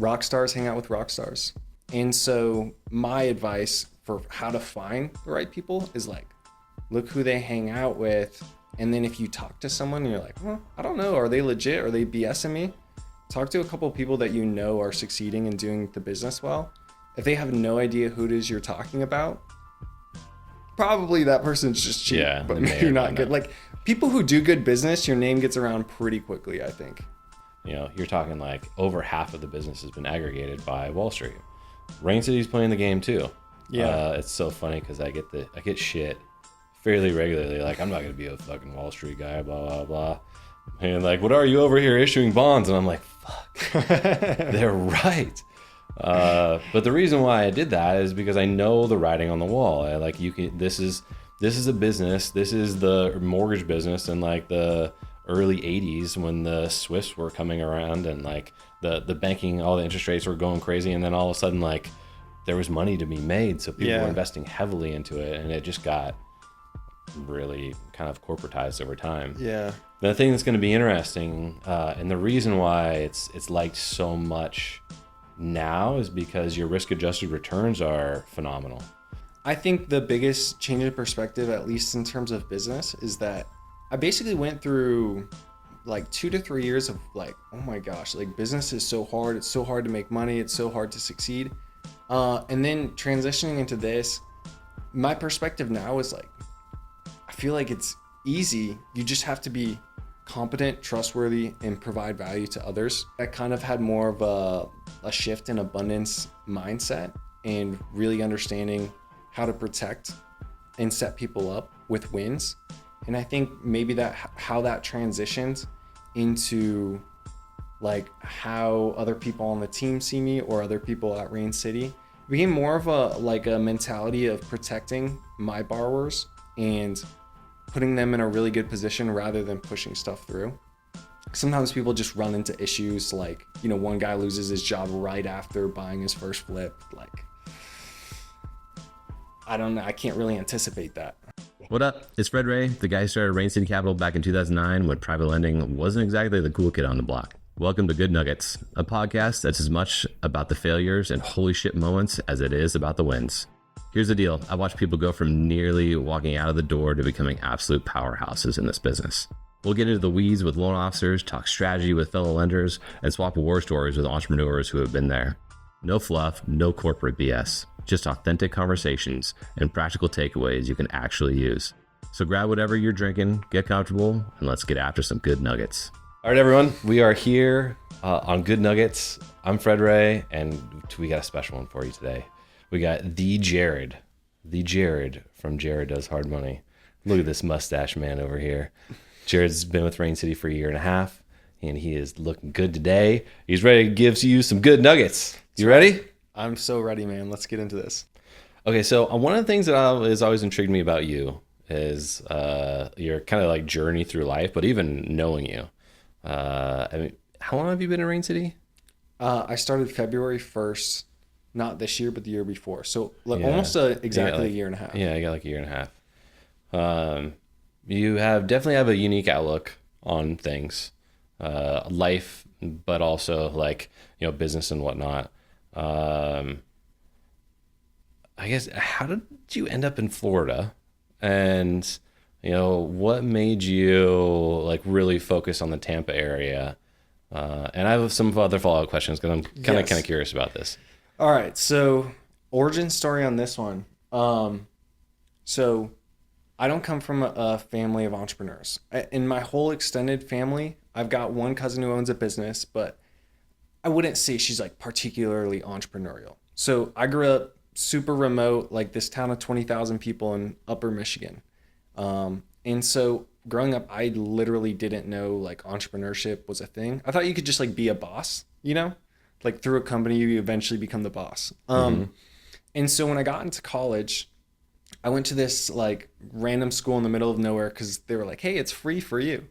rock stars hang out with rock stars. And so my advice for how to find the right people is like, look who they hang out with. And then if you talk to someone and you're like, well, I don't know, are they legit? Are they BSing me? Talk to a couple of people that you know are succeeding and doing the business well. If they have no idea who it is you're talking about, probably that person's just cheap, but maybe not good. Like people who do good business, your name gets around pretty quickly, I think. You know, you're talking like over half of the business has been aggregated by Wall Street. Rain City's playing the game too. Yeah. It's so funny because I get shit fairly regularly. Like, I'm not going to be a fucking Wall Street guy, blah, blah, blah. And like, what are you over here issuing bonds? And I'm like, fuck, they're right. But the reason why I did that is because I know the writing on the wall. This is a business. This is the mortgage business in like the early 80s when the Swifts were coming around and like the banking, all the interest rates were going crazy. And then all of a sudden, like there was money to be made. So people were investing heavily into it, and it just got really kind of corporatized over time. Yeah. The thing that's going to be interesting, and the reason why it's liked so much now is because your risk-adjusted returns are phenomenal. I think the biggest change in perspective, at least in terms of business, is that I basically went through like 2 to 3 years of like, oh my gosh, like business is so hard. It's so hard to make money. It's so hard to succeed. And then transitioning into this, my perspective now is like, I feel like it's easy. You just have to be competent, trustworthy, and provide value to others. I kind of had more of a shift in abundance mindset and really understanding how to protect and set people up with wins. And I think maybe how that transitioned into like how other people on the team see me or other people at Rain City, it became more of a mentality of protecting my borrowers and putting them in a really good position rather than pushing stuff through. Sometimes people just run into issues like, you know, one guy loses his job right after buying his first flip. Like, I don't know. I can't really anticipate that. What up? It's Fred Ray, the guy who started Rain City Capital back in 2009 when private lending wasn't exactly the cool kid on the block. Welcome to Good Nuggets, a podcast that's as much about the failures and holy shit moments as it is about the wins. Here's the deal. I watch people go from nearly walking out of the door to becoming absolute powerhouses in this business. We'll get into the weeds with loan officers, talk strategy with fellow lenders, and swap war stories with entrepreneurs who have been there. No fluff, no corporate BS. Just authentic conversations and practical takeaways you can actually use. So grab whatever you're drinking, get comfortable, and let's get after some good nuggets. All right, everyone, we are here on Good Nuggets. I'm Fred Ray, and we got a special one for you today. We got the Jared from Jared Does Hard Money. Look at this mustache man over here. Jared's been with Rain City for a year and a half, and he is looking good today. He's ready to give you some good nuggets. You ready? I'm so ready, man. Let's get into this. Okay, so one of the things that has always intrigued me about you is your kind of like journey through life, but even knowing you. I mean, how long have you been in Rain City? I started February 1st, not this year, but the year before. So almost exactly a year and a half. Yeah, I got like a year and a half. You definitely have a unique outlook on things, life, but also like, you know, business and whatnot. I guess, how did you end up in Florida? And, you know, what made you like really focus on the Tampa area? And I have some other follow-up questions because I'm kind of curious about this. All right. So origin story on this one. So I don't come from a family of entrepreneurs. In my whole extended family, I've got one cousin who owns a business, but I wouldn't say she's like particularly entrepreneurial. So I grew up super remote, like this town of 20,000 people in Upper Michigan. And so growing up, I literally didn't know like entrepreneurship was a thing. I thought you could just like be a boss, you know, like through a company, you eventually become the boss. And so when I got into college, I went to this like random school in the middle of nowhere because they were like, hey, it's free for you.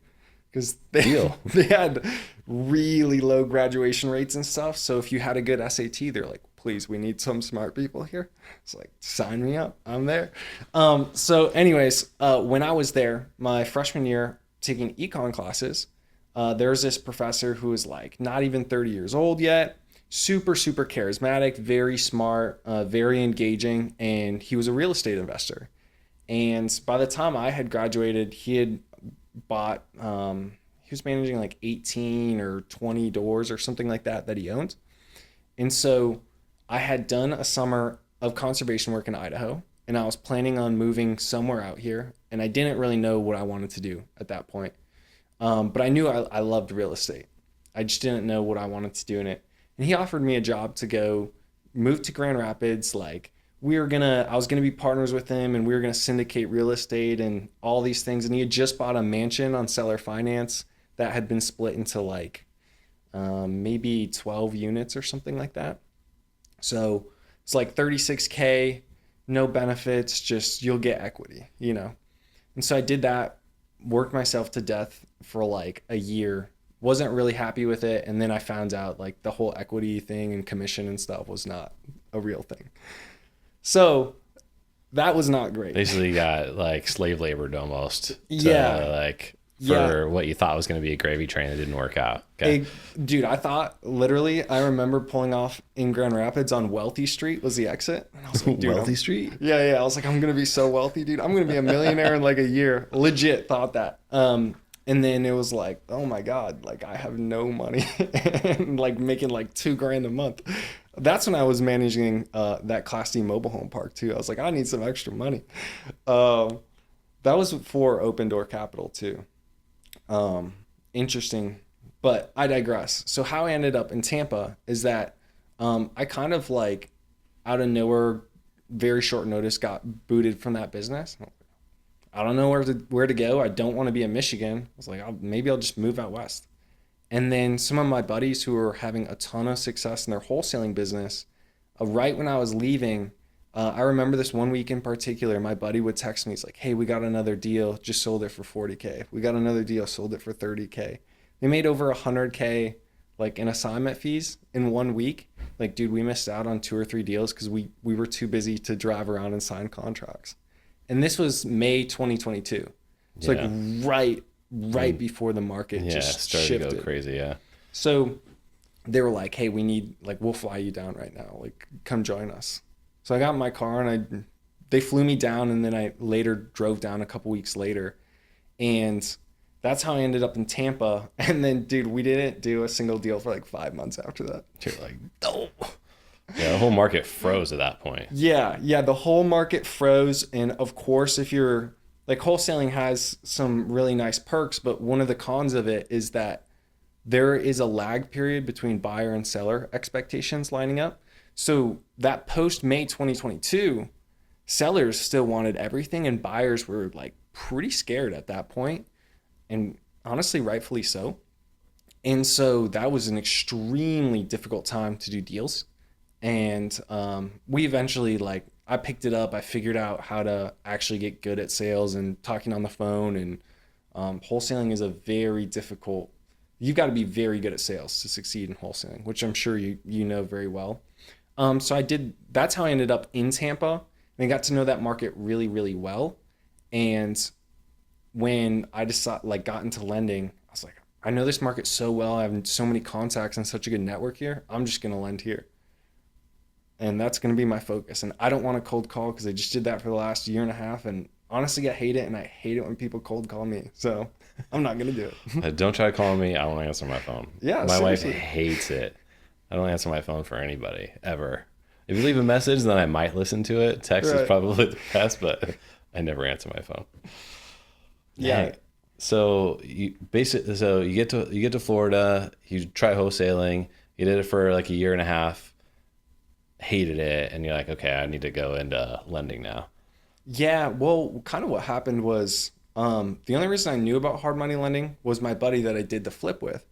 Because they had really low graduation rates and stuff. So if you had a good SAT, they're like, please, we need some smart people here. It's like, sign me up. I'm there. So anyways, when I was there, my freshman year taking econ classes, there's this professor who was like not even 30 years old yet. super, super charismatic, very smart, very engaging, and he was a real estate investor. And by the time I had graduated, he had bought, he was managing like 18 or 20 doors or something like that he owned. And so I had done a summer of conservation work in Idaho, and I was planning on moving somewhere out here. And I didn't really know what I wanted to do at that point. But I knew I loved real estate. I just didn't know what I wanted to do in it. And he offered me a job to go move to Grand Rapids. Like I was gonna be partners with him, and we were gonna syndicate real estate and all these things. And he had just bought a mansion on seller finance that had been split into like maybe 12 units or something like that. So it's like 36K, no benefits, just you'll get equity, you know? And so I did that, worked myself to death for like a year, wasn't really happy with it. And then I found out like the whole equity thing and commission and stuff was not a real thing. So that was not great. Basically you got like slave labored almost to, Yeah. like for what you thought was going to be a gravy train that didn't work out. Okay. Dude, I thought literally, I remember pulling off in Grand Rapids on Wealthy Street was the exit. And I was like, dude, Wealthy Street? Yeah. I was like, I'm going to be so wealthy, dude. I'm going to be a millionaire in like a year. Legit thought that. And then it was like, oh my God, like I have no money and like making like $2,000 a month. That's when I was managing that Class D mobile home park too. I was like, I need some extra money. That was for Open Door Capital too. Interesting, but I digress. So how I ended up in Tampa is that I kind of like out of nowhere, very short notice, got booted from that business. I don't know where to go. I don't want to be in Michigan. I was like, maybe I'll just move out west. And then some of my buddies who were having a ton of success in their wholesaling business, right when I was leaving, I remember this one week in particular, my buddy would text me. He's like, hey, we got another deal, just sold it for 40K. We got another deal, sold it for 30K. They made over 100K like in assignment fees in 1 week. Like, dude, we missed out on 2 or 3 deals because we were too busy to drive around and sign contracts. And this was May 2022. It's like right before the market just started shifted. to go crazy. Yeah. So they were like, hey, we'll fly you down right now. Like, come join us. So I got in my car and they flew me down, and then I later drove down a couple weeks later. And that's how I ended up in Tampa. And then, dude, we didn't do a single deal for like 5 months after that. You're like, no. Yeah, the whole market froze at that point. Yeah, the whole market froze. And of course, if you're like, wholesaling has some really nice perks, but one of the cons of it is that there is a lag period between buyer and seller expectations lining up. So that post May 2022, sellers still wanted everything and buyers were like pretty scared at that point, and honestly, rightfully so. And so that was an extremely difficult time to do deals. And we eventually, like, I picked it up. I figured out how to actually get good at sales and talking on the phone. And wholesaling is a very difficult, you've got to be very good at sales to succeed in wholesaling, which I'm sure you know very well. So that's how I ended up in Tampa, and I got to know that market really, really well. And when I got into lending, I was like, I know this market so well. I have so many contacts and such a good network here. I'm just going to lend here. And that's going to be my focus. And I don't want to cold call because I just did that for the last year and a half. And honestly, I hate it. And I hate it when people cold call me. So I'm not going to do it. Don't try calling me. I won't answer my phone. Yeah, my seriously. wife hates it. I don't answer my phone for anybody, ever. If you leave a message, then I might listen to it. Text is probably the best, but I never answer my phone. Yeah. Dang. So you get to Florida, you try wholesaling, you did it for like a year and a half, hated it, and you're like, okay, I need to go into lending now. Yeah, well, kind of what happened was the only reason I knew about hard money lending was my buddy that I did the flip with.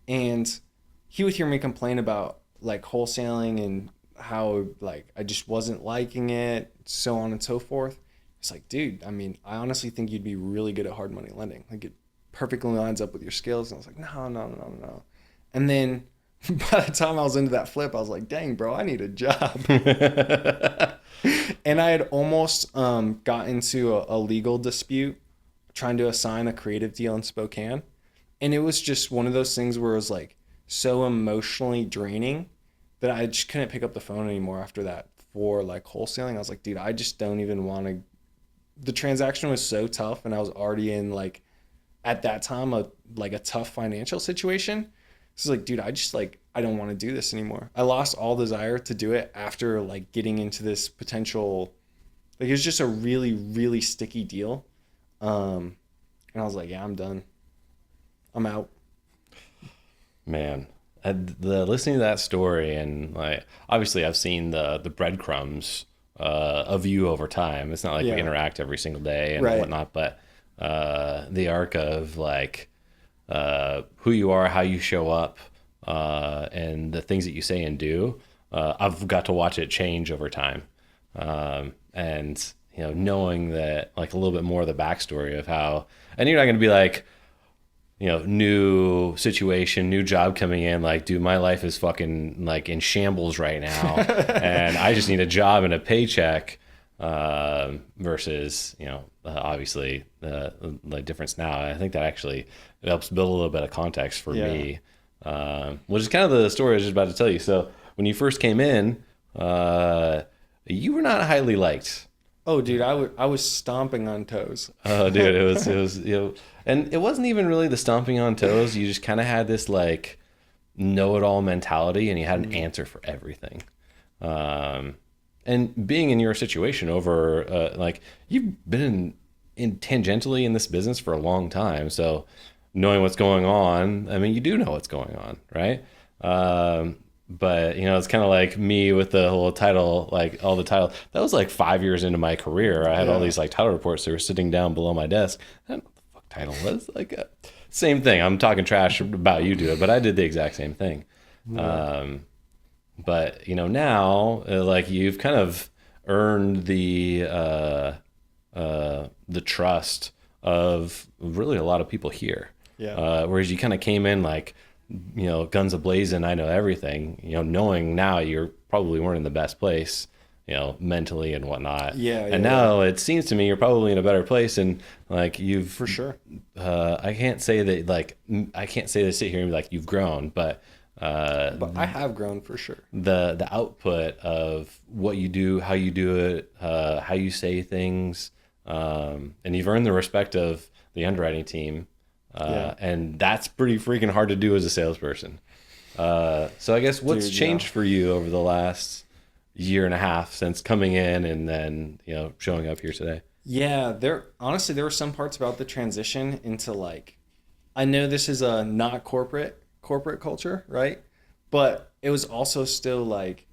And he would hear me complain about like wholesaling and how like I just wasn't liking it, so on and so forth. It's like, dude, I mean, I honestly think you'd be really good at hard money lending. Like, it perfectly lines up with your skills. And I was like, no. And then by the time I was into that flip, I was like, dang, bro, I need a job. And I had almost got into a legal dispute trying to assign a creative deal in Spokane. And it was just one of those things where it was like so emotionally draining that I just couldn't pick up the phone anymore after that for like wholesaling. I was like, dude, I just don't even want to. The transaction was so tough, and I was already in like at that time a tough financial situation. So like, dude, I don't want to do this anymore. I lost all desire to do it after like getting into this potential, like it was just a really, really sticky deal. And I was like, yeah, I'm done. I'm out. Man, listening to that story, and like obviously I've seen the breadcrumbs of you over time. It's not like we interact every single day and whatnot, but the arc of like who you are, how you show up, and the things that you say and do, I've got to watch it change over time. And knowing that like a little bit more of the backstory of how, and you're not going to be like, new situation, new job coming in, like, dude, my life is fucking like in shambles right now and I just need a job and a paycheck, versus, obviously the difference now. I think that actually helps build a little bit of context for me, which is kind of the story I was just about to tell you. So when you first came in, you were not highly liked. Oh, dude, I was stomping on toes. Oh, dude, it was and it wasn't even really the stomping on toes. You just kind of had this like know-it-all mentality, and you had an answer for everything. And being in your situation over, like you've been in tangentially in this business for a long time, so knowing what's going on, I mean, you do know what's going on, right? But it's kind of like me with the whole title, like all the title. That was like 5 years into my career. I had all these like title reports that were sitting down below my desk. I don't know what the fuck title was. Like same thing. I'm talking trash about you do it, but I did the exact same thing. But now like you've kind of earned the trust of really a lot of people here. Whereas you kind of came in like, guns a-blazing, I know everything, knowing now you're probably weren't in the best place, mentally and whatnot. Now it seems to me you're probably in a better place, and like you've For sure. I can't say to sit here and be like you've grown, but I have grown for sure. The output of what you do, how you do it, how you say things, and you've earned the respect of the underwriting team. And that's pretty freaking hard to do as a salesperson. So I guess what's changed for you over the last year and a half since coming in and then, showing up here today? Yeah, there were some parts about the transition into like, I know this is a not corporate culture, right? But it was also still like,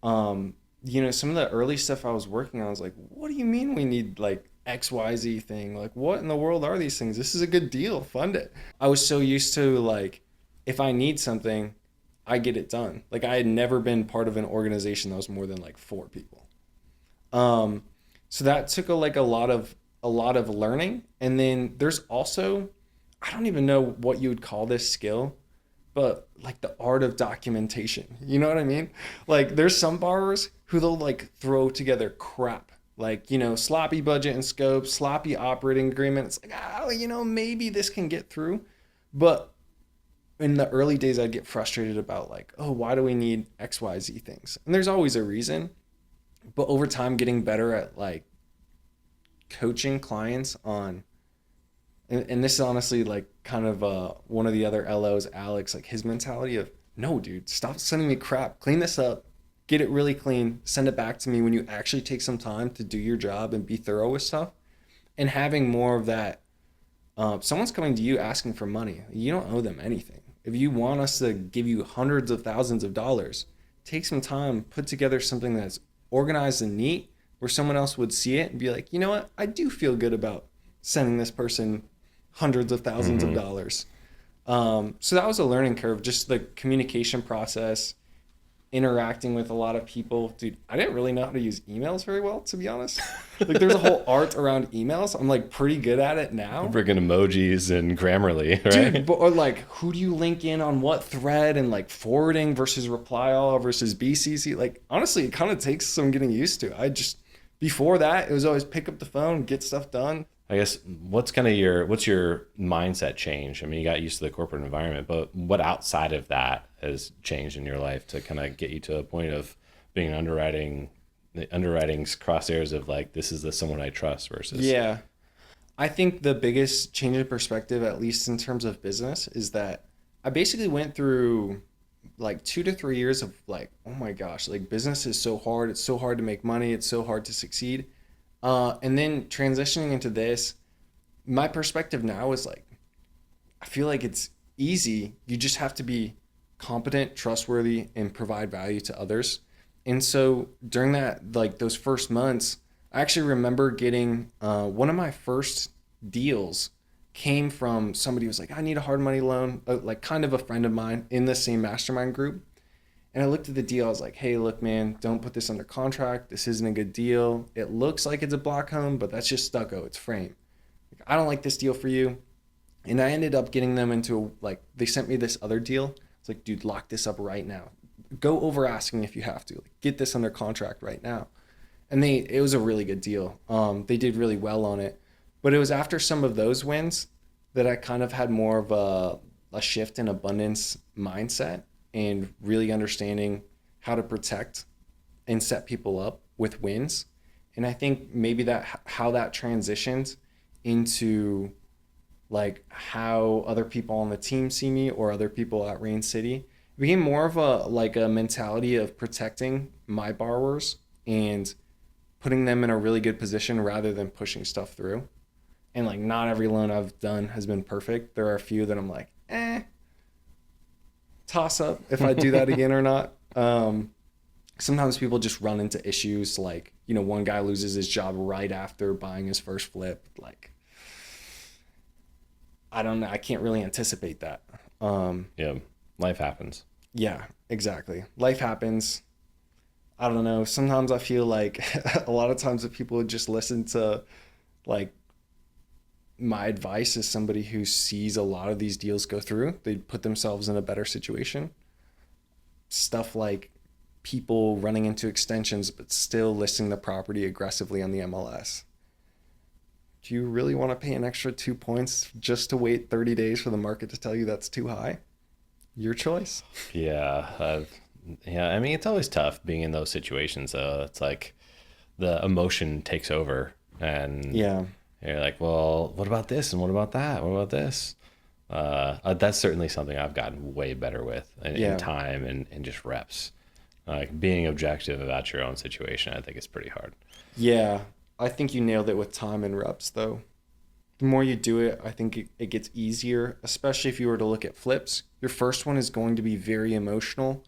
some of the early stuff I was working on, I was like, what do you mean we need like XYZ thing? Like, what in the world are these things? This is a good deal. Fund it. I was so used to like, if I need something, I get it done. Like I had never been part of an organization that was more than like 4 people. So that took a lot of learning. And then there's also, I don't even know what you would call this skill, but like the art of documentation. You know what I mean? Like there's some borrowers who they'll like throw together crap. Like, sloppy budget and scope, sloppy operating agreement. It's like, maybe this can get through. But in the early days, I'd get frustrated about like, oh, why do we need XYZ things? And there's always a reason. But over time, getting better at like coaching clients on, and this is honestly like kind of one of the other LOs, Alex, like his mentality of, no, dude, stop sending me crap. Clean this up. Get it really clean, send it back to me when you actually take some time to do your job and be thorough with stuff. And having more of that, someone's coming to you asking for money. You don't owe them anything. If you want us to give you hundreds of thousands of dollars, take some time, put together something that's organized and neat where someone else would see it and be like, you know what? I do feel good about sending this person hundreds of thousands of dollars. So that was a learning curve, just the communication process, interacting with a lot of people. Dude, I didn't really know how to use emails very well, to be honest. Like there's a whole art around emails. I'm like pretty good at it now. Freaking emojis and Grammarly, right? Dude, or like who do you link in on what thread, and like forwarding versus reply all versus BCC. Like honestly, it kind of takes some getting used to. Before that, it was always pick up the phone, get stuff done. I guess what's your mindset change? I mean, you got used to the corporate environment, but what outside of that has changed in your life to kind of get you to a point of being the underwriting's crosshairs of like, this is someone I trust versus. Yeah. I think the biggest change in perspective, at least in terms of business, is that I basically went through like 2 to 3 years of like, oh my gosh, like business is so hard. It's so hard to make money. It's so hard to succeed. And then transitioning into this, my perspective now is like, I feel like it's easy. You just have to be competent, trustworthy, and provide value to others. And so during that, like those first months, I actually remember getting one of my first deals came from somebody who was like, I need a hard money loan, like kind of a friend of mine in the same mastermind group. And I looked at the deal. I was like, hey, look, man, don't put this under contract. This isn't a good deal. It looks like it's a block home, but that's just stucco. It's frame. Like, I don't like this deal for you. And I ended up getting them into like, they sent me this other deal. It's like, dude, lock this up right now. Go over asking if you have to. Like, get this under contract right now. And it was a really good deal. They did really well on it. But it was after some of those wins that I kind of had more of a shift in abundance mindset and really understanding how to protect and set people up with wins. And I think maybe how that transitioned into like how other people on the team see me or other people at Rain City, it became more of a mentality of protecting my borrowers and putting them in a really good position rather than pushing stuff through. And like not every loan I've done has been perfect. There are a few that I'm like, toss up if I do that again or not. Sometimes people just run into issues like, one guy loses his job right after buying his first flip. Like, I don't know. I can't really anticipate that. Yeah, life happens. Yeah, exactly. Life happens. I don't know. Sometimes I feel like a lot of times if people would just listen to like my advice as somebody who sees a lot of these deals go through, they'd put themselves in a better situation. Stuff like people running into extensions but still listing the property aggressively on the MLS. Do you really want to pay an extra 2 points just to wait 30 days for the market to tell you that's too high? Your choice. Yeah. I mean, it's always tough being in those situations, though. It's like the emotion takes over and Yeah. you're like, well, what about this? And what about that? What about this? That's certainly something I've gotten way better with in time and just reps. Like being objective about your own situation, I think is pretty hard. Yeah. I think you nailed it with time and reps, though. The more you do it, I think it gets easier, especially if you were to look at flips. Your first one is going to be very emotional,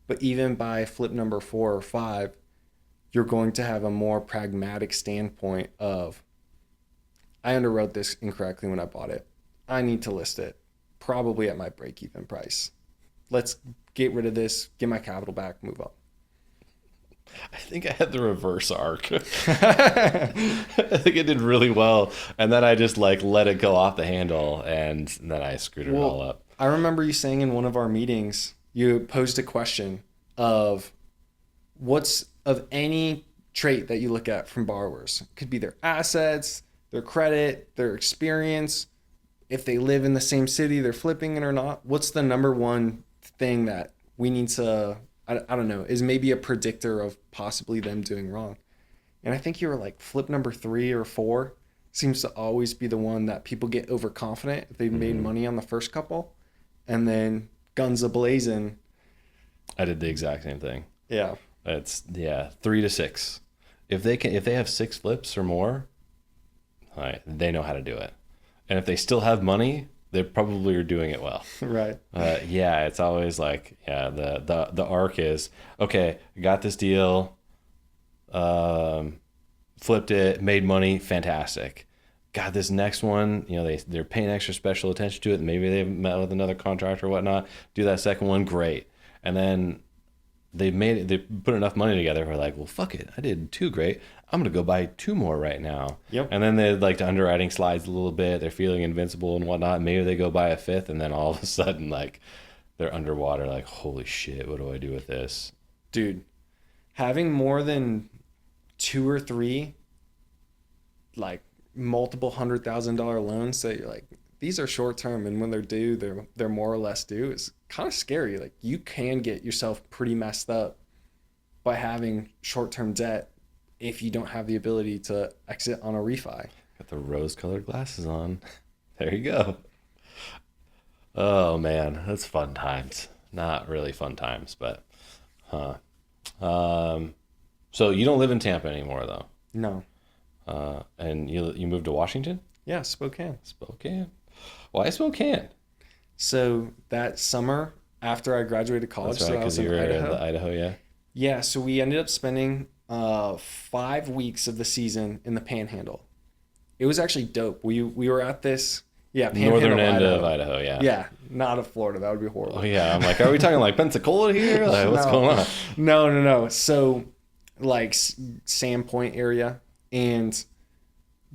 but even by flip number 4 or 5, you're going to have a more pragmatic standpoint of, I underwrote this incorrectly when I bought it. I need to list it, probably at my break-even price. Let's get rid of this, get my capital back, move up. I think I had the reverse arc. I think it did really well. And then I just like let it go off the handle and then I screwed it all up. I remember you saying in one of our meetings, you posed a question of what's of any trait that you look at from borrowers. It could be their assets, their credit, their experience. If they live in the same city, they're flipping it or not. What's the number one thing that we need to, I don't know, is maybe a predictor of possibly them doing wrong? And I think you were like flip number 3 or 4 seems to always be the one that people get overconfident if they've made money on the first couple. And then guns a-blazing. I did the exact same thing. Yeah. It's 3 to 6. If they have 6 flips or more, they know how to do it. And if they still have money, they probably are doing it well. Right. It's always like, the arc is, okay, I got this deal, flipped it, made money, fantastic. Got this next one, they're paying extra special attention to it. Maybe they've met with another contractor or whatnot. Do that second one, great. And then they put enough money together. We're like, well, fuck it. I did 2 great. I'm going to go buy 2 more right now. Yep. And then the underwriting slides a little bit. They're feeling invincible and whatnot. Maybe they go buy a 5th and then all of a sudden, like, they're underwater. Like, holy shit, what do I do with this? Dude, having more than 2 or 3, like, multiple $100,000 loans that you're like, these are short term, and when they're due, they're more or less due. It's kind of scary. Like you can get yourself pretty messed up by having short term debt if you don't have the ability to exit on a refi. Got the rose-colored glasses on. There you go. Oh man, that's fun times. Not really fun times, but so you don't live in Tampa anymore though. No. And you moved to Washington? Yeah, Spokane. Spokane. Why Spokane? So that summer after I graduated college, That's right, so I was because you in were in Idaho. Idaho, yeah. Yeah, so we ended up spending 5 weeks of the season in the Panhandle. It was actually dope. We were at this, Panhandle Northern end Idaho. of Idaho, yeah. Yeah, not of Florida. That would be horrible. Oh yeah, I'm like, are we talking like Pensacola here? Like, what's No. going on? No. So, like Sandpoint area, and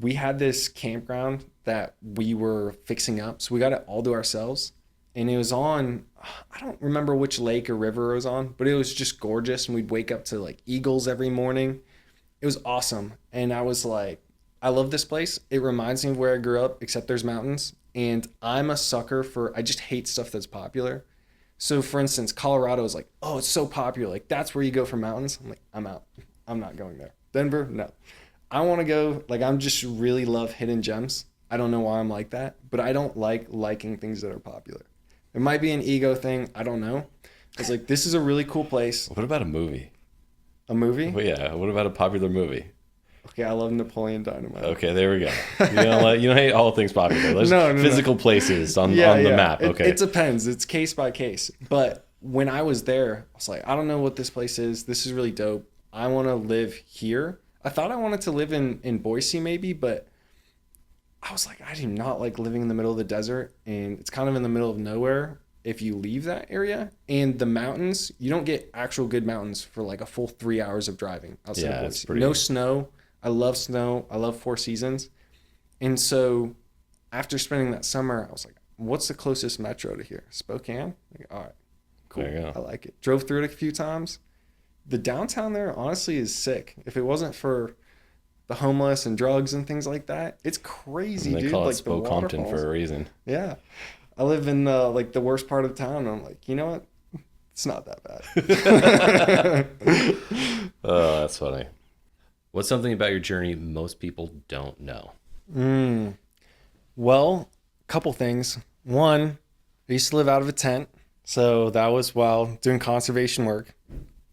we had this campground that we were fixing up. So we got it all to ourselves, and it was on. I don't remember which lake or river it was on, but it was just gorgeous. And we'd wake up to like eagles every morning. It was awesome, and I was like, I love this place. It reminds me of where I grew up, except there's mountains. And I'm a sucker for, I just hate stuff that's popular. So for instance, Colorado is like, oh, it's so popular. Like that's where you go for mountains. I'm like, I'm out. I'm not going there. Denver, no. I want to go, like I'm just really love hidden gems. I don't know why I'm like that, but I don't like liking things that are popular. It might be an ego thing. I don't know. It's like, this is a really cool place. What about a movie? A movie? Well, yeah, what about a popular movie? Okay, I love Napoleon Dynamite. Okay, there we go. You don't hate all things popular. There's No. physical places on the map. Okay. It depends. It's case by case. But when I was there, I was like, I don't know what this place is. This is really dope. I want to live here. I thought I wanted to live in Boise maybe, but I was like, I do not like living in the middle of the desert, and it's kind of in the middle of nowhere if you leave that area. And the mountains, you don't get actual good mountains for like a full 3 hours of driving outside of it's Boise. No snow. I love snow. I love Four Seasons. And so after spending that summer, I was like, what's the closest metro to here? Spokane? Like, all right, cool. There you go. I like it. Drove through it a few times. The downtown there honestly is sick. If it wasn't for the homeless and drugs and things like that, it's crazy, And they dude. call it Like the Spokompton waterfalls. for a reason. Yeah. I live in the worst part of town. And I'm like, you know what? It's not that bad. Oh, that's funny. What's something about your journey most people don't know? Well, a couple things. One, I used to live out of a tent. So that was while doing conservation work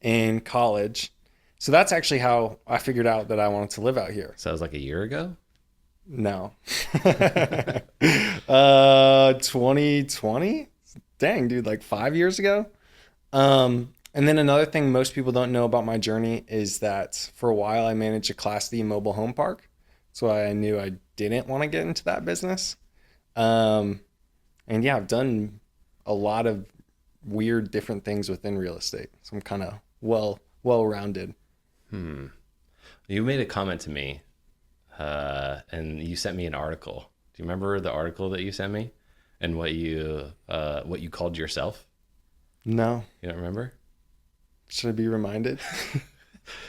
in college. So that's actually how I figured out that I wanted to live out here. So that was like a year ago? No. 2020? Dang, dude, like 5 years ago. And then another thing most people don't know about my journey is that for a while I managed a Class D mobile home park. That's why I knew I didn't want to get into that business. And yeah, I've done a lot of weird different things within real estate. So I'm kind of well-rounded. You made a comment to me, and you sent me an article. Do you remember the article that you sent me and what you called yourself? No. You don't remember? Should I be reminded?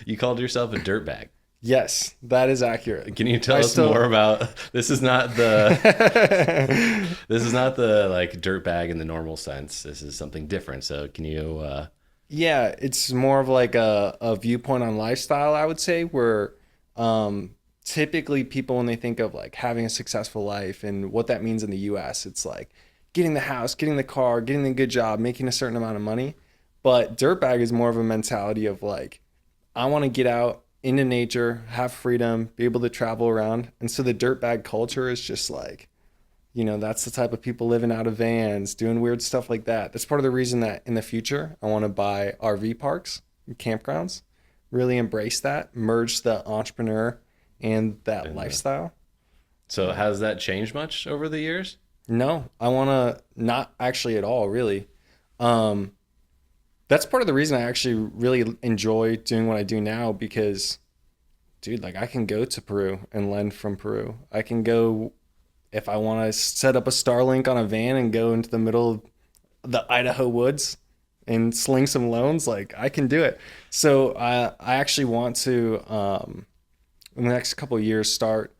You called yourself a dirtbag. Yes, that is accurate. Can you tell us more about this? Is not the like dirtbag in the normal sense. This is something different. So can you Yeah, it's more of like a viewpoint on lifestyle, I would say, where typically people, when they think of like having a successful life and what that means in the US, it's like getting the house, getting the car, getting the good job, making a certain amount of money. But dirtbag is more of a mentality of like, I want to get out into nature, have freedom, be able to travel around. And so the dirtbag culture is just like, you know, that's the type of people living out of vans, doing weird stuff like that. That's part of the reason that in the future, I want to buy RV parks and campgrounds, really embrace that, merge the entrepreneur and that lifestyle. So has that changed much over the years? No, I want to not actually at all, really. That's part of the reason I actually really enjoy doing what I do now because, dude, like I can go to Peru and lend from Peru. I can go if I want to set up a Starlink on a van and go into the middle of the Idaho woods and sling some loans, like I can do it. So I actually want to, in the next couple of years, start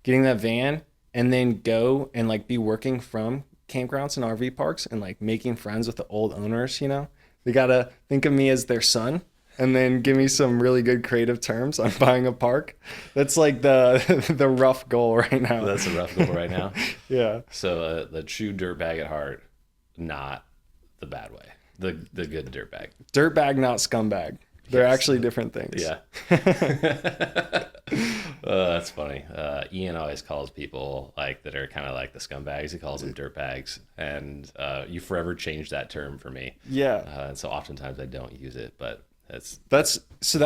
getting that van and then go and like be working from campgrounds and RV parks and like making friends with the old owners, you know? They gotta think of me as their son and then give me some really good creative terms on buying a park. That's like the rough goal right now. That's a rough goal right now. Yeah. So the true dirtbag at heart, not the bad way. The good dirtbag. Dirtbag, not scumbag. They're actually different things. Yeah. That's funny. Ian always calls people like that are kind of like the scumbags. He calls them dirtbags, and you forever change that term for me. Yeah. And so oftentimes I don't use it, but that's what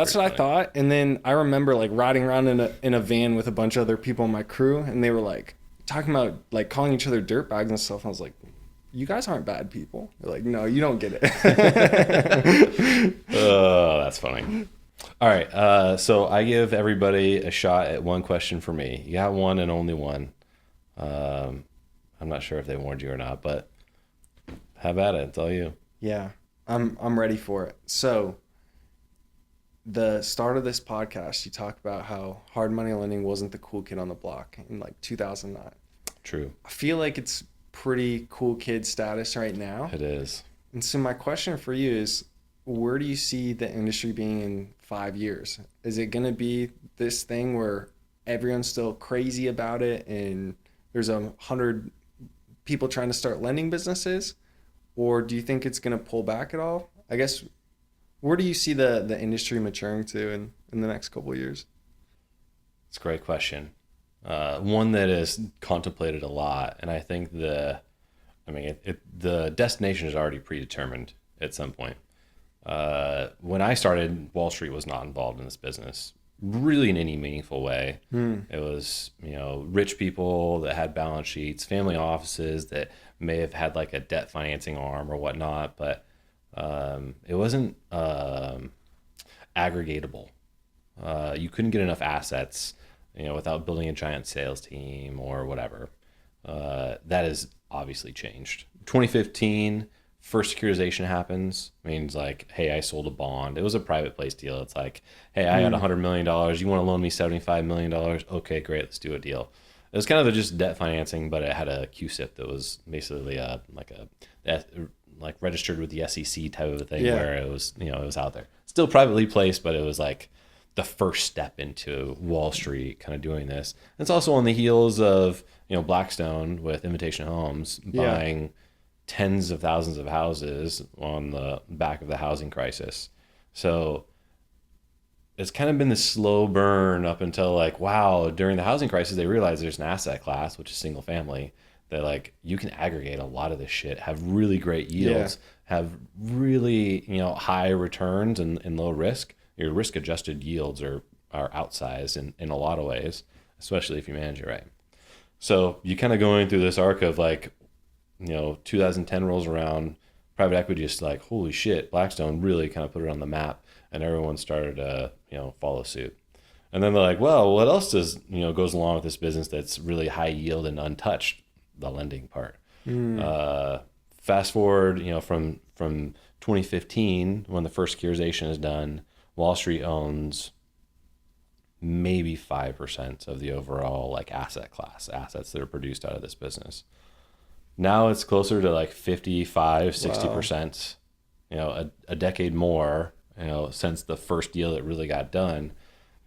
funny. I thought. And then I remember like riding around in a van with a bunch of other people in my crew, and they were like talking about like calling each other dirtbags and stuff. And I was like, you guys aren't bad people. They're like, no, you don't get it. Oh, that's funny. All right. So I give everybody a shot at one question for me. You got one and only one. I'm not sure if they warned you or not, but have at it. It's all you. Yeah, I'm ready for it. So the start of this podcast, you talk about how hard money lending wasn't the cool kid on the block in like 2009. True. I feel like it's pretty cool kid status right now. It is. And so my question for you is, where do you see the industry being in 5 years? Is it going to be this thing where everyone's still crazy about it and there's 100 people trying to start lending businesses? Or do you think it's going to pull back at all? I guess, where do you see the industry maturing to in the next couple of years? It's a great question. One that is contemplated a lot. And I think the destination is already predetermined at some point. When I started, Wall Street was not involved in this business really in any meaningful way. It was, rich people that had balance sheets, family offices that may have had like a debt financing arm or whatnot, but it wasn't aggregatable. You couldn't get enough assets, without building a giant sales team or whatever. That has obviously changed. 2015, first securitization happens. Means like, hey, I sold a bond. It was a private place deal. It's like, hey, I got $100 million. You want to loan me $75 million? Okay, great. Let's do a deal. It was kind of just debt financing, but it had a QSIP that was basically like registered with the SEC type of a thing, where it was, it was out there. Still privately placed, but it was like the first step into Wall Street kind of doing this. And it's also on the heels of, Blackstone with Invitation Homes buying tens of thousands of houses on the back of the housing crisis. So it's kind of been this slow burn up until like, wow, during the housing crisis, they realized there's an asset class, which is single family, that like you can aggregate a lot of this shit, have really great yields, have really, high returns and low risk. Your risk adjusted yields are outsized in a lot of ways, especially if you manage it right. So you kind of going through this arc of like, 2010 rolls around, private equity just like, holy shit, Blackstone really kind of put it on the map, and everyone started to, follow suit. And then they're like, well, what else goes along with this business that's really high yield and untouched? The lending part. Fast forward, from 2015, when the first securitization is done, Wall Street owns maybe 5% of the overall like asset class, assets that are produced out of this business. Now it's closer to like 55, 60%, a decade more, since the first deal that really got done.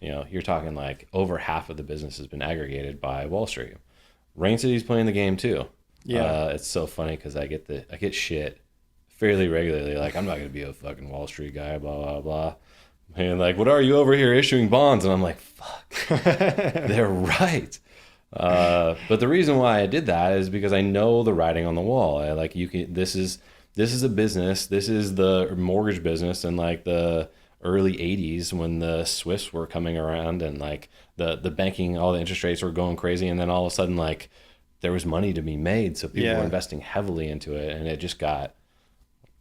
You're talking like over half of the business has been aggregated by Wall Street. Rain City's playing the game too. Yeah. It's so funny because I get shit fairly regularly. Like, I'm not going to be a fucking Wall Street guy, blah, blah, blah. And like, what are you over here issuing bonds? And I'm like, fuck, they're right. But the reason why I did that is because I know the writing on the wall. This is a business. This is the mortgage business in like the early 80s when the Swifts were coming around and like the banking, all the interest rates were going crazy. And then all of a sudden, like there was money to be made. So people were investing heavily into it, and it just got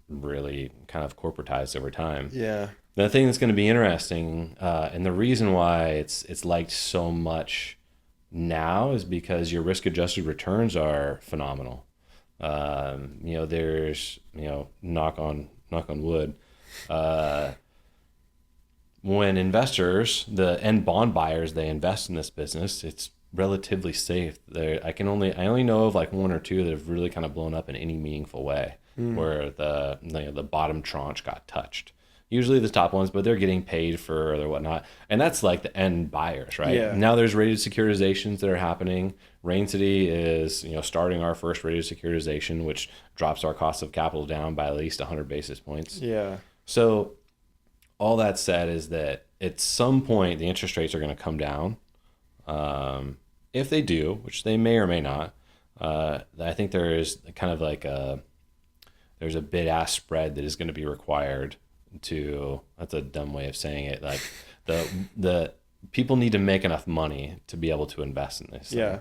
really kind of corporatized over time. Yeah. The thing that's going to be interesting, and the reason why it's liked so much now is because your risk-adjusted returns are phenomenal. There's, knock on wood, when investors, the end bond buyers, they invest in this business, it's relatively safe. I only know of like one or two that have really kind of blown up in any meaningful way, where the bottom tranche got touched. Usually the top ones, but they're getting paid for or whatnot, and that's like the end buyers, right? Yeah. Now there's rated securitizations that are happening. Rain City is starting our first rated securitization, which drops our cost of capital down by at least 100 basis points. Yeah. So all that said is that at some point the interest rates are going to come down. If they do, which they may or may not, I think there is kind of like there's a bid-ask spread that is going to be required to, that's a dumb way of saying it, like the people need to make enough money to be able to invest in this. Yeah.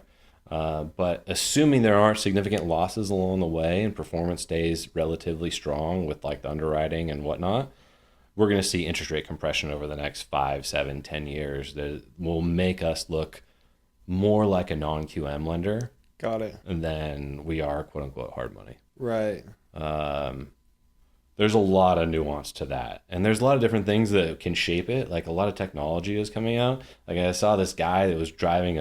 But assuming there aren't significant losses along the way and performance stays relatively strong with like the underwriting and whatnot, we're going to see interest rate compression over the next 5, 7, 10 years that will make us look more like a non-QM lender Got it. than we are quote unquote hard money. Right. There's a lot of nuance to that, and there's a lot of different things that can shape it. Like a lot of technology is coming out. Like I saw this guy that was driving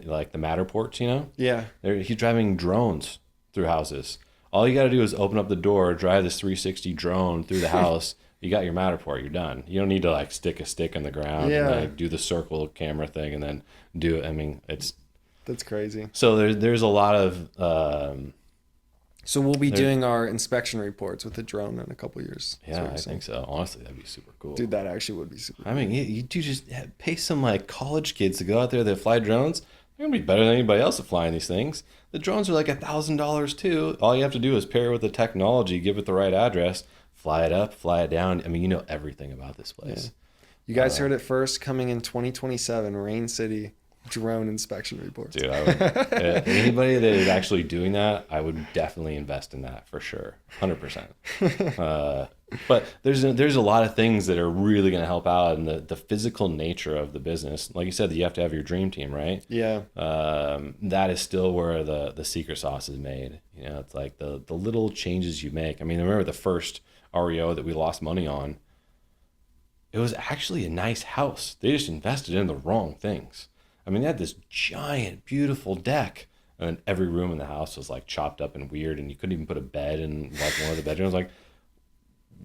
like the Matterports, Yeah. he's driving drones through houses. All you got to do is open up the door, drive this 360 drone through the house. You got your Matterport, you're done. You don't need to like stick a stick in the ground and like do the circle camera thing and then do it. I mean, That's crazy. so there's a lot of So we'll be doing our inspection reports with a drone in a couple years. That's yeah, what I you're saying. think so. Honestly, that'd be super cool. Dude, that actually would be super I mean, you do just pay some like college kids to go out there that fly drones. They're gonna be better than anybody else at flying these things. The drones are like $1,000 too. All you have to do is pair it with the technology, give it the right address, fly it up, fly it down. I mean, you know everything about this place. You guys heard it first, coming in 2027, Rain City drone inspection reports. Dude, I would, anybody that is actually doing that, I would definitely invest in that for sure, 100%. But there's a lot of things that are really going to help out in the physical nature of the business. Like you said, that you have to have your dream team, right? Yeah. That is still where the secret sauce is made. It's like the little changes you make. I mean, I remember the first REO that we lost money on. It was actually a nice house. They just invested in the wrong things. I mean, they had this giant, beautiful deck, and then every room in the house was like chopped up and weird, and you couldn't even put a bed in like one of the bedrooms. Like,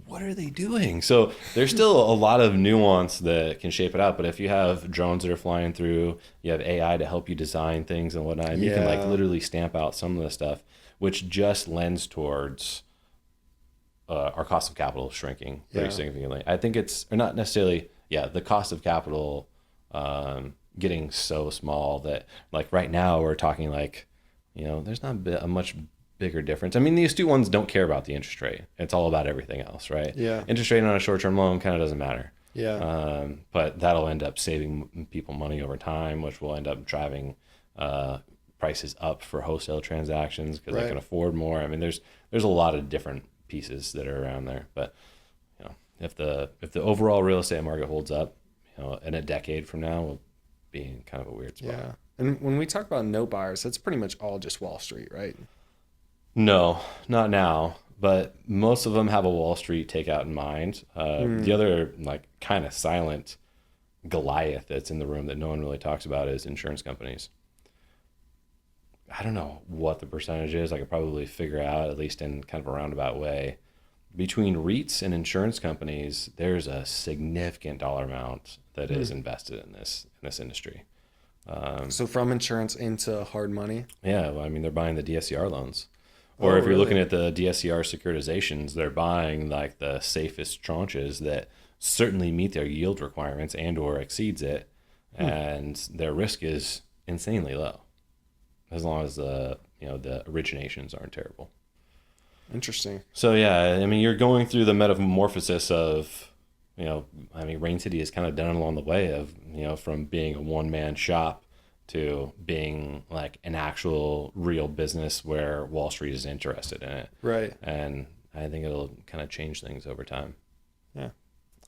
what are they doing? So there's still a lot of nuance that can shape it out. But if you have drones that are flying through, you have AI to help you design things and whatnot, and you can like literally stamp out some of the stuff, which just lends towards our cost of capital shrinking pretty significantly. I think or not necessarily, the cost of capital getting so small that like right now we're talking like, there's not a much bigger difference. I mean, the astute ones don't care about the interest rate. It's all about everything else, right? Yeah. Interest rate on a short-term loan kind of doesn't matter. Yeah. But that'll end up saving people money over time, which will end up driving prices up for wholesale transactions because they can afford more. I mean, there's a lot of different pieces that are around there. But if the overall real estate market holds up, in a decade from now, we'll be in kind of a weird spot. Yeah. And when we talk about no buyers, that's pretty much all just Wall Street, right? No, not now. But most of them have a Wall Street takeout in mind. The other like kind of silent Goliath that's in the room that no one really talks about is insurance companies. I don't know what the percentage is. I could probably figure out, at least in kind of a roundabout way. Between REITs and insurance companies, there's a significant dollar amount that is invested in this industry. So from insurance into hard money? Yeah, well, I mean, they're buying the DSCR loans. Or if you're looking at the DSCR securitizations, they're buying like the safest tranches that certainly meet their yield requirements and or exceeds it. And their risk is insanely low as long as the originations aren't terrible. Interesting. So yeah, I mean, you're going through the metamorphosis of, Rain City has kind of done along the way of, from being a one-man shop to being like an actual real business where Wall Street is interested in it. Right. And I think it'll kind of change things over time. Yeah.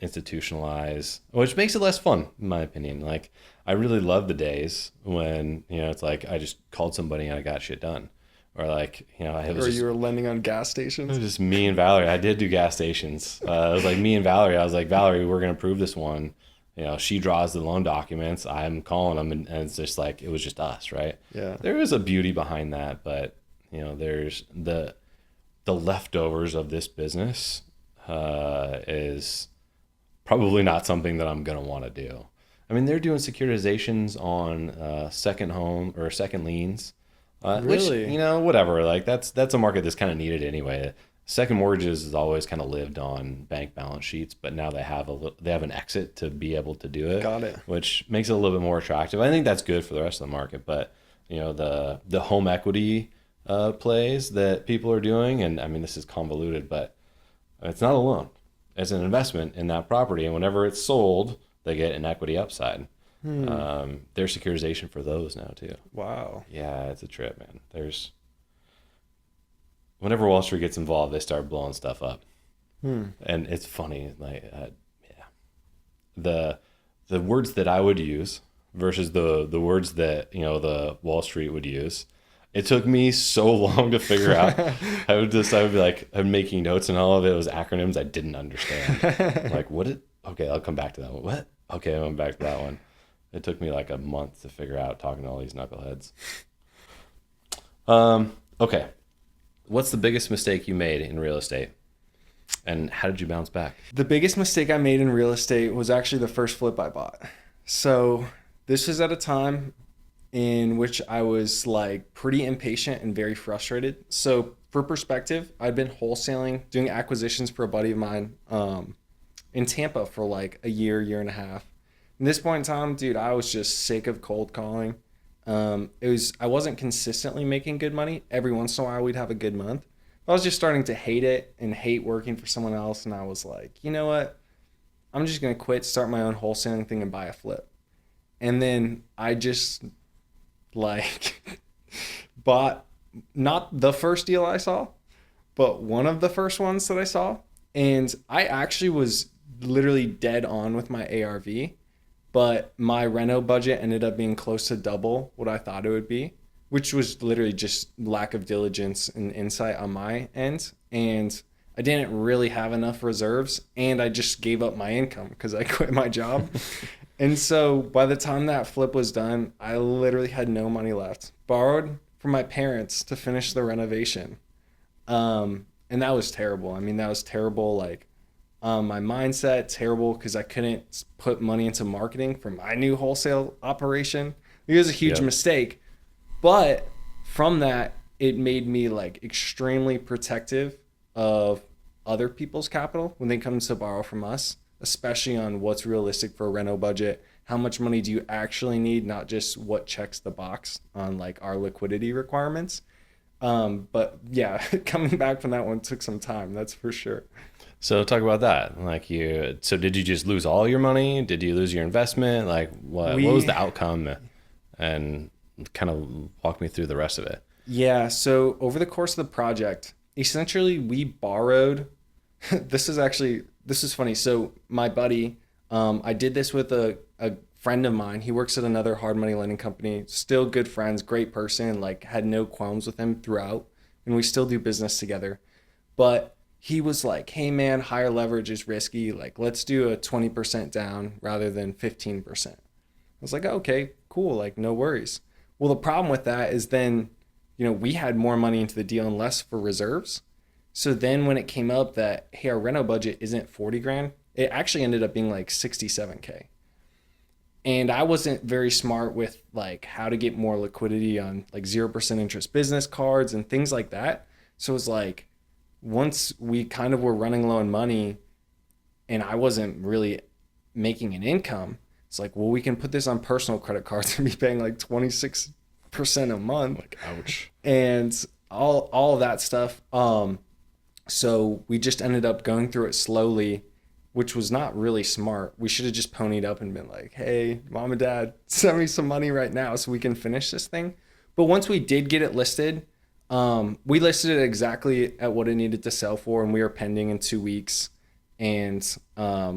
Institutionalize, which makes it less fun, in my opinion. Like, I really love the days when, it's like I just called somebody and I got shit done. Or like, you were lending on gas stations? It was just me and Valerie. I did do gas stations. It was like me and Valerie. I was like, Valerie, we're going to approve this one. She draws the loan documents. I'm calling them, and it's just like, it was just us, right? Yeah. There is a beauty behind that, but there's the leftovers of this business is probably not something that I'm gonna want to do. I mean, they're doing securitizations on second home or second liens, Really? which whatever. Like that's a market that's kind of needed anyway. Second mortgages has always kind of lived on bank balance sheets, but now they have an exit to be able to do it. Got it. Which makes it a little bit more attractive. I think that's good for the rest of the market, but the home equity plays that people are doing, and I mean, this is convoluted, but it's not a loan. It's an investment in that property, and whenever it's sold, they get an equity upside. There's securitization for those now too. Wow. Yeah, it's a trip, man. Whenever Wall Street gets involved, they start blowing stuff up, and it's funny. Like, the words that I would use versus the words that the Wall Street would use. It took me so long to figure out. I would be like, I'm making notes, and all of it was acronyms I didn't understand. Like, okay, I'll come back to that one. What? Okay, I went back to that one. It took me like a month to figure out, talking to all these knuckleheads. Okay. What's the biggest mistake you made in real estate? And how did you bounce back? The biggest mistake I made in real estate was actually the first flip I bought. So this was at a time in which I was like pretty impatient and very frustrated. So for perspective, I'd been wholesaling, doing acquisitions for a buddy of mine in Tampa for like a year and a half. At this point in time, dude, I was just sick of cold calling. I wasn't consistently making good money. Every once in a while we'd have a good month. I was just starting to hate it and hate working for someone else. And I was like, you know what? I'm just going to quit, start my own wholesaling thing and buy a flip. And then I just like bought not the first deal I saw, but one of the first ones that I saw. And I actually was literally dead on with my ARV. But my reno budget ended up being close to double what I thought it would be, which was literally just lack of diligence and insight on my end. And I didn't really have enough reserves, and I just gave up my income because I quit my job. And so by the time that flip was done, I literally had no money left. Borrowed from my parents to finish the renovation. And that was terrible. I mean, that was terrible. Like, my mindset, terrible because I couldn't put money into marketing for my new wholesale operation. It was a huge mistake. But from that, it made me like extremely protective of other people's capital when they come to borrow from us, especially on what's realistic for a reno budget. How much money do you actually need, not just what checks the box on like our liquidity requirements. But yeah, coming back from that one took some time, that's for sure. So talk about that. Like so did you just lose all your money? Did you lose your investment? Like what was the outcome? And kind of walk me through the rest of it. Yeah. So over the course of the project, essentially we borrowed, this is funny. So my buddy, I did this with a friend of mine. He works at another hard money lending company, still good friends, great person, like had no qualms with him throughout. And we still do business together. But he was like, hey man, higher leverage is risky. Like, let's do a 20% down rather than 15%. I was like, okay, cool. Like, no worries. Well, the problem with that is then, we had more money into the deal and less for reserves. So then when it came up that, hey, our reno budget isn't 40 grand, it actually ended up being like 67K. And I wasn't very smart with like how to get more liquidity on like 0% interest business cards and things like that. So it was like, once we kind of were running low on money and I wasn't really making an income, it's like, well, we can put this on personal credit cards and be paying like 26% a month. Like, ouch. And all of that stuff. So we just ended up going through it slowly, which was not really smart. We should have just ponied up and been like, hey, mom and dad, send me some money right now so we can finish this thing. But once we did get it listed, we listed it exactly at what it needed to sell for, and we were pending in 2 weeks. And I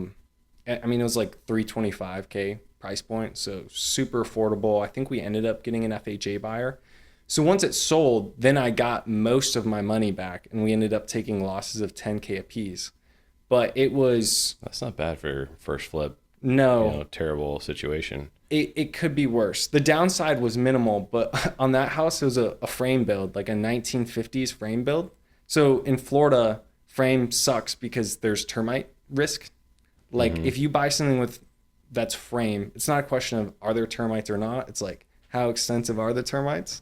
mean, it was like $325K price point, so super affordable. I think we ended up getting an FHA buyer. So once it sold, then I got most of my money back, and we ended up taking losses of $10K a piece. But it was... That's not bad for your first flip. No, terrible situation. it could be worse. The downside was minimal, but on that house, it was a frame build, like a 1950s frame build. So in Florida, frame sucks because there's termite risk. Like if you buy something that's frame, it's not a question of are there termites or not. It's like how extensive are the termites?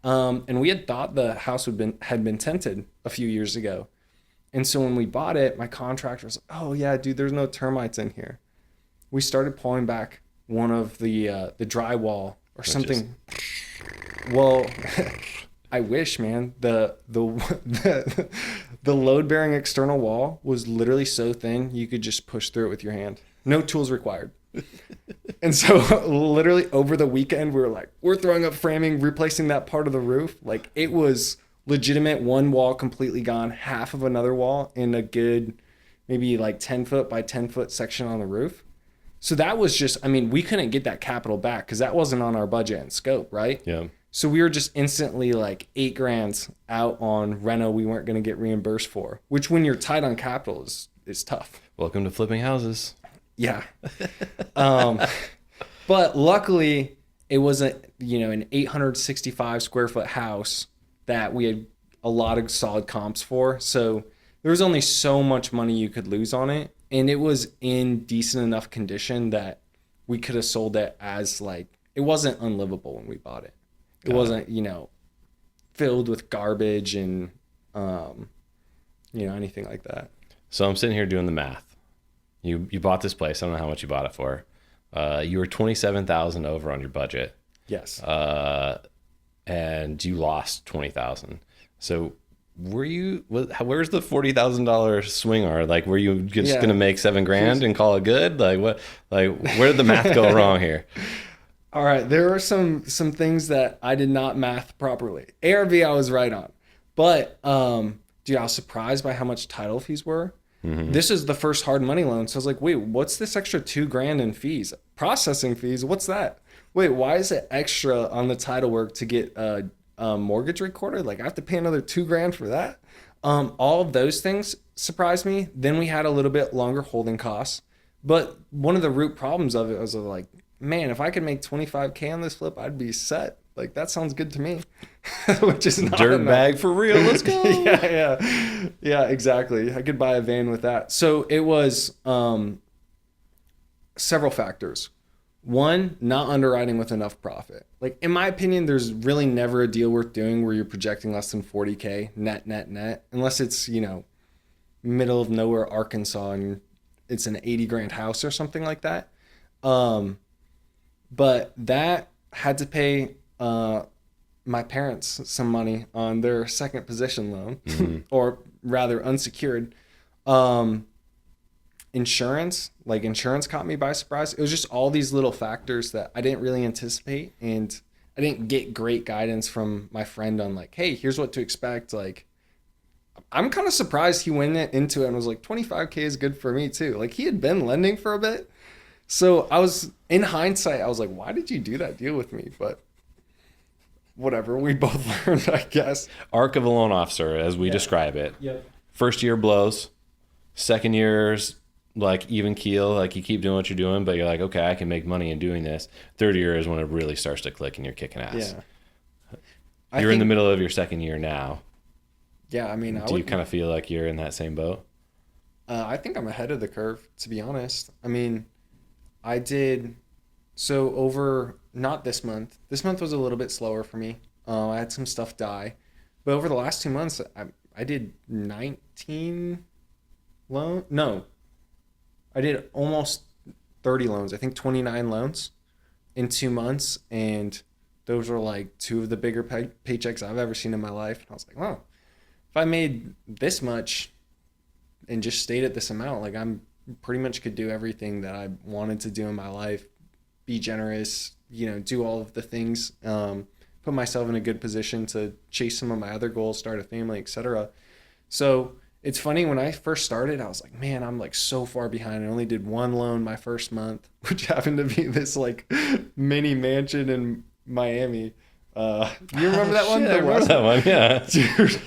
And we had thought the house had been tented a few years ago. And so when we bought it, my contractor was like, oh yeah, dude, there's no termites in here. We started pulling back one of the drywall or something. Well, I wish, man. The load bearing external wall was literally so thin you could just push through it with your hand. No tools required. And so literally over the weekend we were like, we're throwing up framing, replacing that part of the roof. Like it was legitimate, one wall completely gone, half of another wall in a good maybe like 10 foot by 10 foot section on the roof. So that was just, I mean, we couldn't get that capital back because that wasn't on our budget and scope, right? Yeah. So we were just instantly like $8,000 out on reno we weren't going to get reimbursed for, which when you're tight on capital is tough. Welcome to flipping houses. Yeah. But luckily it was an 865 square foot house that we had a lot of solid comps for. So there was only so much money you could lose on it. And it was in decent enough condition that we could have sold it as like, it wasn't unlivable when we bought it. It wasn't, filled with garbage and, anything like that. So I'm sitting here doing the math. You bought this place. I don't know how much you bought it for. You were $27,000 over on your budget. Yes. And you lost $20,000. So where's the $40,000 swing are? Like, were you just going to make $7,000 and call it good? Like what, where did the math go wrong here? All right. There are some things that I did not math properly. ARV I was right on, but, dude, I was surprised by how much title fees were. Mm-hmm. This is the first hard money loan. So I was like, wait, what's this extra $2,000 in fees? Processing fees. What's that? Wait, why is it extra on the title work to get a mortgage recorded? Like I have to pay another $2,000 for that. All of those things surprised me. Then we had a little bit longer holding costs, but one of the root problems of it was like, man, if I could make $25,000 on this flip, I'd be set. Like that sounds good to me. Which is not Dirtbag for real. Let's go. Yeah, exactly. I could buy a van with that. So it was several factors. One, not underwriting with enough profit. Like in my opinion, there's really never a deal worth doing where you're projecting less than 40K net, unless it's, middle of nowhere Arkansas and it's an 80 grand house or something like that. But that had to pay my parents some money on their second position loan, or rather unsecured. Insurance caught me by surprise. It was just all these little factors that I didn't really anticipate, and I didn't get great guidance from my friend on like, hey, here's what to expect. Like, I'm kind of surprised he went into it and was like, 25K is good for me too. Like he had been lending for a bit. So I was, in hindsight, I was like, why did you do that deal with me? But whatever, we both learned, I guess. Arc of a loan officer, as we describe it. Yep. First year blows. Second year's like even keel, like you keep doing what you're doing, but you're like, okay, I can make money in doing this. Third year is when it really starts to click and you're kicking ass. Yeah. You're in the middle of your second year now. Yeah, I mean, do you kind of feel like you're in that same boat? I think I'm ahead of the curve, to be honest. I mean, I did so over, not this month. This month was a little bit slower for me. I had some stuff die, but over the last 2 months, I did 19 loans. No, I did almost 30 loans. I think 29 loans in 2 months, and those were like two of the bigger paychecks I've ever seen in my life. And I was like, wow, if I made this much and just stayed at this amount, like I'm pretty much could do everything that I wanted to do in my life, be generous, do all of the things, put myself in a good position to chase some of my other goals, start a family, etc. So it's funny, when I first started, I was like, man, I'm like so far behind. I only did one loan my first month, which happened to be this like mini mansion in Miami. You remember that one? Shit, I remember that one, yeah. Dude,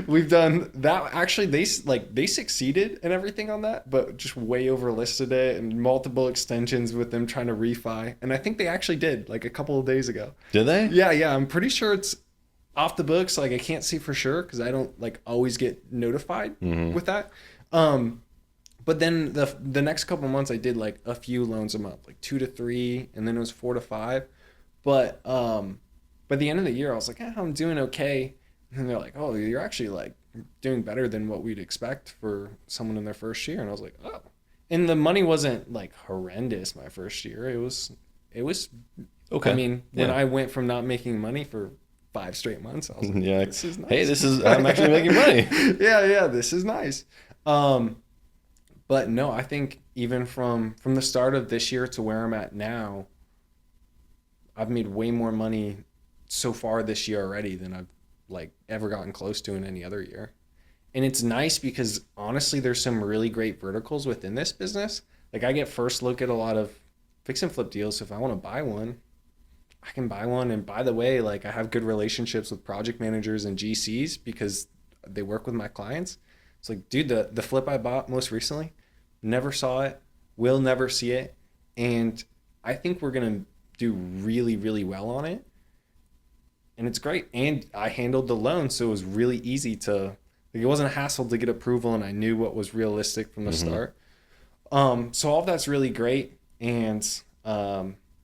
We've done that. Actually, they succeeded and everything on that, but just way overlisted it and multiple extensions with them trying to refi. And I think they actually did like a couple of days ago. Did they? Yeah. I'm pretty sure it's off the books. Like I can't see for sure because I don't like always get notified with that. But then the next couple of months I did like a few loans a month, like 2 to 3, and then it was 4 to 5. But by the end of the year, I was like, I'm doing okay. And they're like, oh, you're actually like doing better than what we'd expect for someone in their first year. And I was like, oh. And the money wasn't like horrendous my first year. It was okay. I mean, when I went from not making money for 5 straight months, I was like, this is nice. Hey, I'm actually making money. yeah, this is nice. But no, I think even from the start of this year to where I'm at now, I've made way more money so far this year already than I've like ever gotten close to in any other year. And it's nice because honestly, there's some really great verticals within this business. Like I get first look at a lot of fix and flip deals. So if I want to buy one, I can buy one. And by the way, like I have good relationships with project managers and GCs because they work with my clients. It's like, dude, the flip I bought most recently, never saw it, will never see it. And I think we're going to do really, really well on it. And it's great. And I handled the loan, so it was really easy to, like, it wasn't a hassle to get approval, and I knew what was realistic from the start. So all of that's really great. And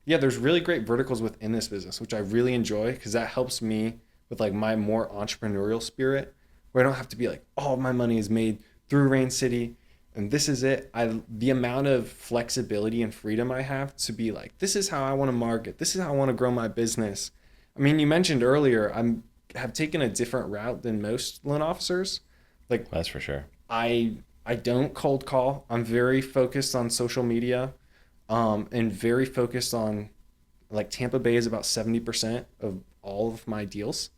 there's really great verticals within this business, which I really enjoy because that helps me with like my more entrepreneurial spirit, where I don't have to be like, all my money is made through Rain City and this is it. The amount of flexibility and freedom I have to be like, this is how I want to market. This is how I want to grow my business. I mean, you mentioned earlier, have taken a different route than most loan officers. Like that's for sure. I don't cold call. I'm very focused on social media, and very focused on like Tampa Bay is about 70% of all of my deals,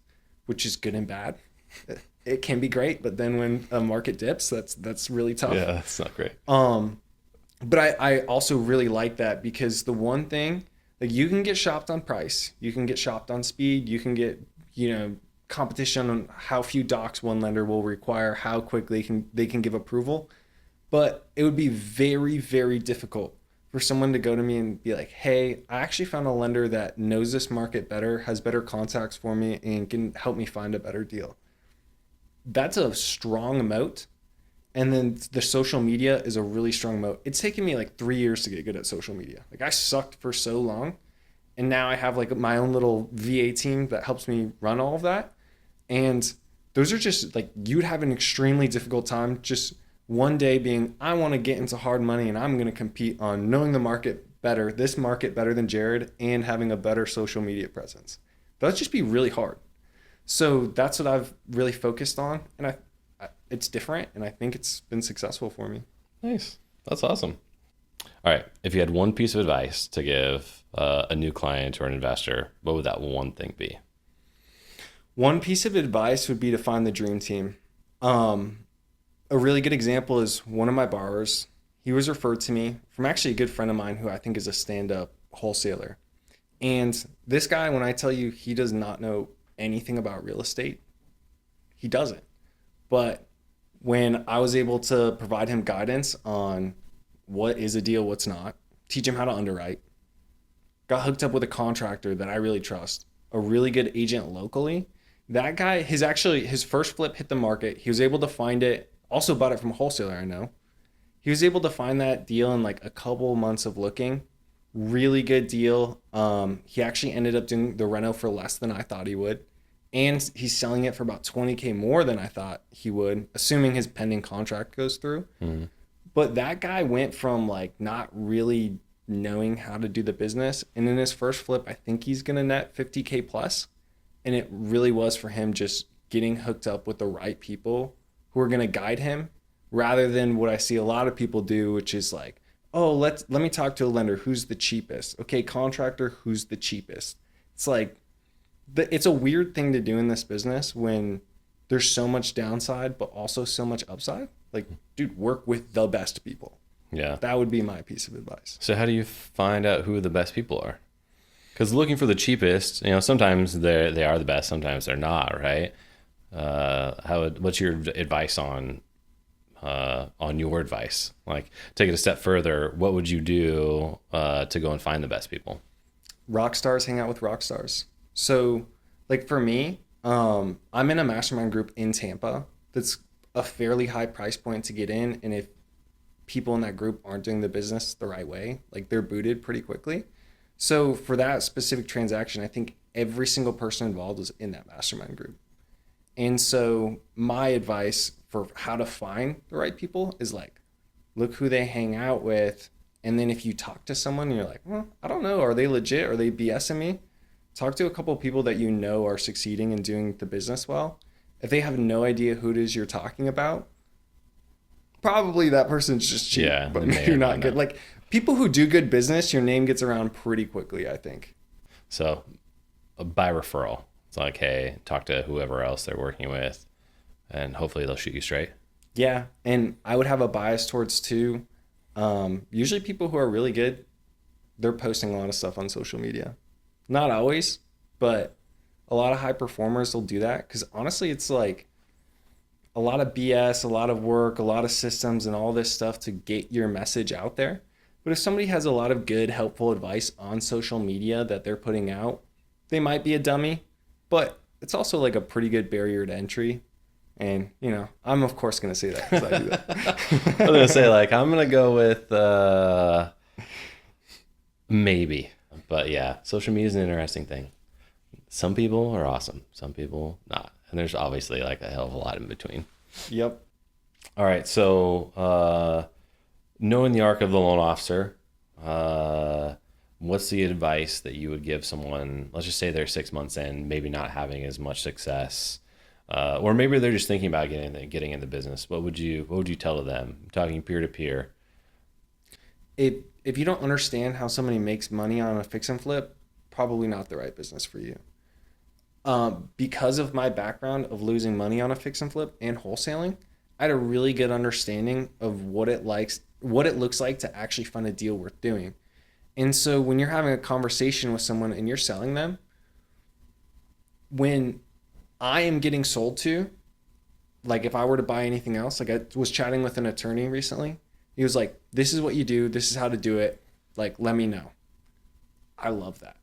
which is good and bad. It can be great, but then when a market dips, that's really tough. Yeah, that's not great. But I also really like that because the one thing, like you can get shopped on price, you can get shopped on speed, you can get, competition on how few docs one lender will require, how quickly they can give approval. But it would be very, very difficult for someone to go to me and be like, hey, I actually found a lender that knows this market better, has better contacts for me, and can help me find a better deal. That's a strong moat. And then the social media is a really strong moat. It's taken me like 3 years to get good at social media. Like I sucked for so long. And now I have like my own little VA team that helps me run all of that. And those are just like, you'd have an extremely difficult time just one day being, I want to get into hard money and I'm going to compete on knowing the market better, this market better than Jared, and having a better social media presence. That'd just be really hard. So that's what I've really focused on. And it's different, and I think it's been successful for me. Nice. That's awesome. All right. If you had one piece of advice to give a new client or an investor, what would that one thing be? One piece of advice would be to find the dream team. A really good example is one of my borrowers. He was referred to me from actually a good friend of mine who I think is a stand-up wholesaler. And this guy, when I tell you he does not know anything about real estate, he doesn't. But when I was able to provide him guidance on what is a deal, what's not, teach him how to underwrite, got hooked up with a contractor that I really trust, a really good agent locally. That guy, his first flip hit the market. He was able to find it, also bought it from a wholesaler I know. He was able to find that deal in like a couple months of looking. Really good deal. He actually ended up doing the reno for less than I thought he would. And he's selling it for about $20K more than I thought he would, assuming his pending contract goes through. Mm-hmm. But that guy went from like not really knowing how to do the business. And in his first flip, I think he's going to net 50K plus. And it really was for him just getting hooked up with the right people who are going to guide him, rather than what I see a lot of people do, which is like, oh, let me talk to a lender. Who's the cheapest? Okay, contractor, who's the cheapest? It's like, it's a weird thing to do in this business when there's so much downside, but also so much upside. Like, dude, work with the best people. Yeah. That would be my piece of advice. So how do you find out who the best people are? Because looking for the cheapest, sometimes they are the best, sometimes they're not, right? what's your advice on your advice? Like, take it a step further. What would you do to go and find the best people? Rock stars hang out with rock stars. So like for me, I'm in a mastermind group in Tampa that's a fairly high price point to get in. And if people in that group aren't doing the business the right way, like they're booted pretty quickly. So for that specific transaction, I think every single person involved was in that mastermind group. And so my advice for how to find the right people is like, look who they hang out with. And then if you talk to someone and you're like, well, I don't know, are they legit? Are they BSing me? Talk to a couple of people that you know are succeeding and doing the business well. If they have no idea who it is you're talking about, probably that person's just cheap, but maybe not good. Like people who do good business, your name gets around pretty quickly, I think. So by referral, it's like, hey, talk to whoever else they're working with and hopefully they'll shoot you straight. Yeah. And I would have a bias towards too. Usually people who are really good, they're posting a lot of stuff on social media. Not always, but a lot of high performers will do that. Cause honestly, it's like a lot of BS, a lot of work, a lot of systems and all this stuff to get your message out there. But if somebody has a lot of good, helpful advice on social media that they're putting out, they might be a dummy, but it's also like a pretty good barrier to entry. And, you know, I'm of course going to say that because I do that. I was going to say, like, I'm going to go with maybe. But yeah, social media is an interesting thing. Some people are awesome. Some people not. And there's obviously like a hell of a lot in between. Yep. All right. So knowing the arc of the loan officer, what's the advice that you would give someone, let's just say they're 6 months in, maybe not having as much success, or maybe they're just thinking about getting in the business. What would you tell to them? I'm talking peer to peer. If you don't understand how somebody makes money on a fix and flip, probably not the right business for you. Because of my background of losing money on a fix and flip and wholesaling, I had a really good understanding of what it looks like to actually find a deal worth doing. And so when you're having a conversation with someone and you're selling them, when I am getting sold to, like if I were to buy anything else, like I was chatting with an attorney recently. He was like, this is what you do. This is how to do it. Like, let me know. I love that.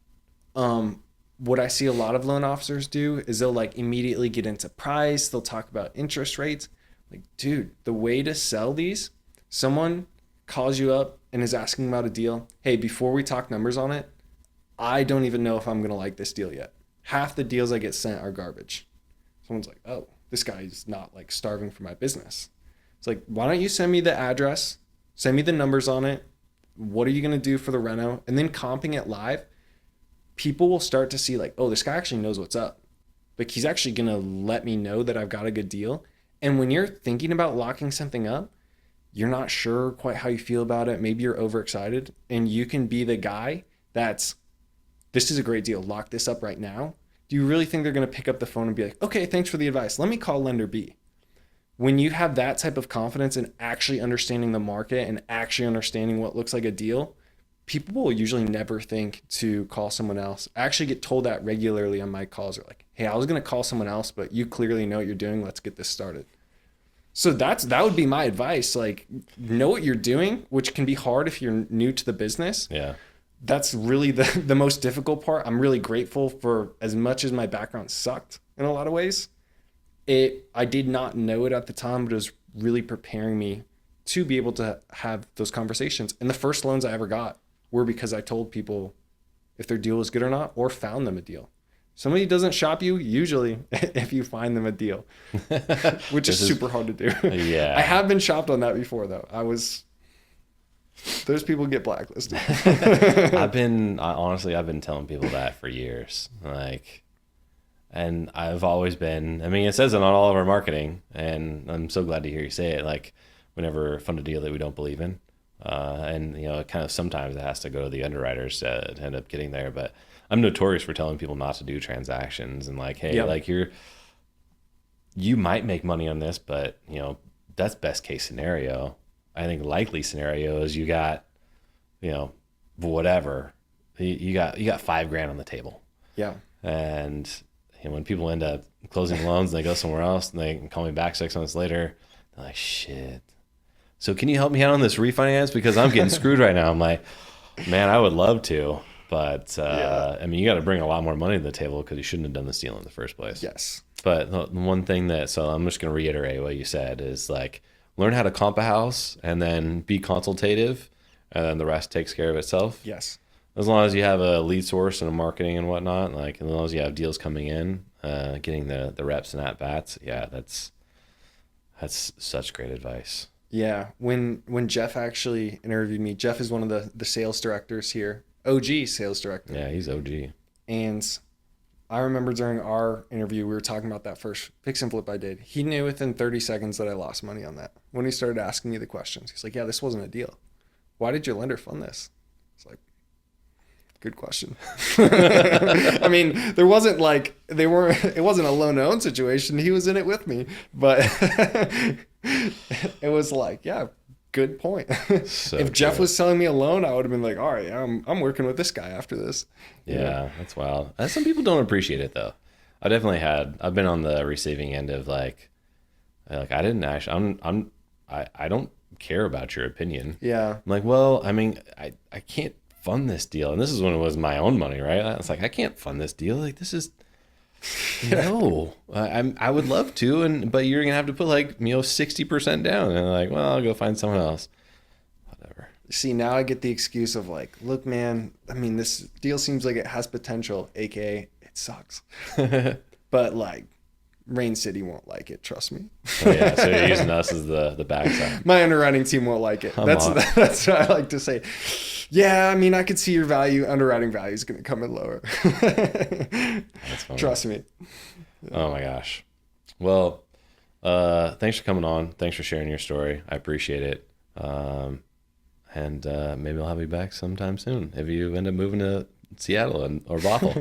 What I see a lot of loan officers do is they'll like immediately get into price. They'll talk about interest rates. Like, dude, the way to sell these, someone calls you up and is asking about a deal. Hey, before we talk numbers on it, I don't even know if I'm going to like this deal yet. Half the deals I get sent are garbage. Someone's like, oh, this guy is not like starving for my business. It's like, why don't you send me the address? Send me the numbers on it. What are you going to do for the reno? And then comping it live, people will start to see like, oh, this guy actually knows what's up. Like he's actually going to let me know that I've got a good deal. And when you're thinking about locking something up, you're not sure quite how you feel about it. Maybe you're overexcited and you can be the guy that's, this is a great deal. Lock this up right now. Do you really think they're going to pick up the phone and be like, okay, thanks for the advice. Let me call lender B. When you have that type of confidence in actually understanding the market and actually understanding what looks like a deal, people will usually never think to call someone else. I actually get told that regularly on my calls. They're like, hey, I was going to call someone else, but you clearly know what you're doing. Let's get this started. So that would be my advice. Like, know what you're doing, which can be hard if you're new to the business. Yeah. That's really the most difficult part. I'm really grateful for as much as my background sucked in a lot of ways. I did not know it at the time, but it was really preparing me to be able to have those conversations. And the first loans I ever got were because I told people if their deal was good or not, or found them a deal. Somebody doesn't shop you usually if you find them a deal, which is super hard to do. Yeah. I have been shopped on that before though. Those people get blacklisted. I've been telling people that for years. Like, and I've always been, I mean, it says it on all of our marketing, and I'm so glad to hear you say it. Like, we never fund a deal that we don't believe in. And, you know, kind of sometimes it has to go to the underwriters to end up getting there. But I'm notorious for telling people not to do transactions and like, hey, like you might make money on this, but, you know, that's best case scenario. I think likely scenario is you got, you know, whatever, you got $5,000 on the table. Yeah. And, And when people end up closing loans and they go somewhere else and they call me back 6 months later, they're like, shit. So can you help me out on this refinance? Because I'm getting screwed right now. I'm like, man, I would love to. But, I mean, you got to bring a lot more money to the table because you shouldn't have done this deal in the first place. Yes. But the one thing so I'm just going to reiterate what you said is like, learn how to comp a house and then be consultative, and then the rest takes care of itself. Yes. As long as you have a lead source and a marketing and whatnot, like as long as you have deals coming in, getting the reps and at bats, yeah, that's such great advice. Yeah. When Jeff actually interviewed me, Jeff is one of the sales directors here, OG sales director. Yeah, he's OG. And I remember during our interview, we were talking about that first fix and flip I did. He knew within 30 seconds that I lost money on that. When he started asking me the questions, he's like, yeah, this wasn't a deal. Why did your lender fund this? It's like, good question. I mean, there wasn't like, it wasn't a loan own situation. He was in it with me, but it was like, yeah, good point. So if Jeff was selling me a loan, I would have been like, all right, I'm working with this guy after this. Yeah, that's wild. Some people don't appreciate it though. I've been on the receiving end of like I didn't actually, I don't care about your opinion. Yeah. I'm like, well, I mean, I can't fund this deal. And this is when it was my own money, right? It's like, I can't fund this deal. Like, this is, no, I would love to. But you're going to have to put like, 60% down. And I'm like, well, I'll go find someone else. Whatever. See, now I get the excuse of like, look, man, I mean, this deal seems like it has potential, AKA it sucks. But like, Rain City won't like it, trust me. Oh, yeah, so you're using us as the backside. My underwriting team won't like it. That's what I like to say. Yeah, I mean, I could see your underwriting value is going to come in lower. That's funny. Trust me. Oh my gosh. Well, thanks for coming on. Thanks for sharing your story. I appreciate it. And maybe I'll have you back sometime soon if you end up moving to Seattle or Bothell.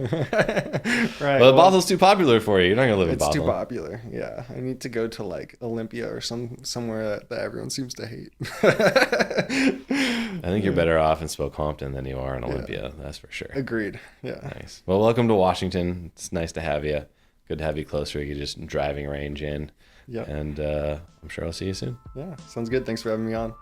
Right. Well, Bothel's too popular for you. You're not gonna live in Bothell. It's too popular. Yeah, I need to go to like Olympia or somewhere that everyone seems to hate. I think you're better off in Spokompton than you are in Olympia. Yeah. That's for sure. Agreed. Yeah. Nice. Well, welcome to Washington. It's nice to have you. Good to have you closer. You can just driving range in. Yeah. And I'm sure I'll see you soon. Yeah. Sounds good. Thanks for having me on.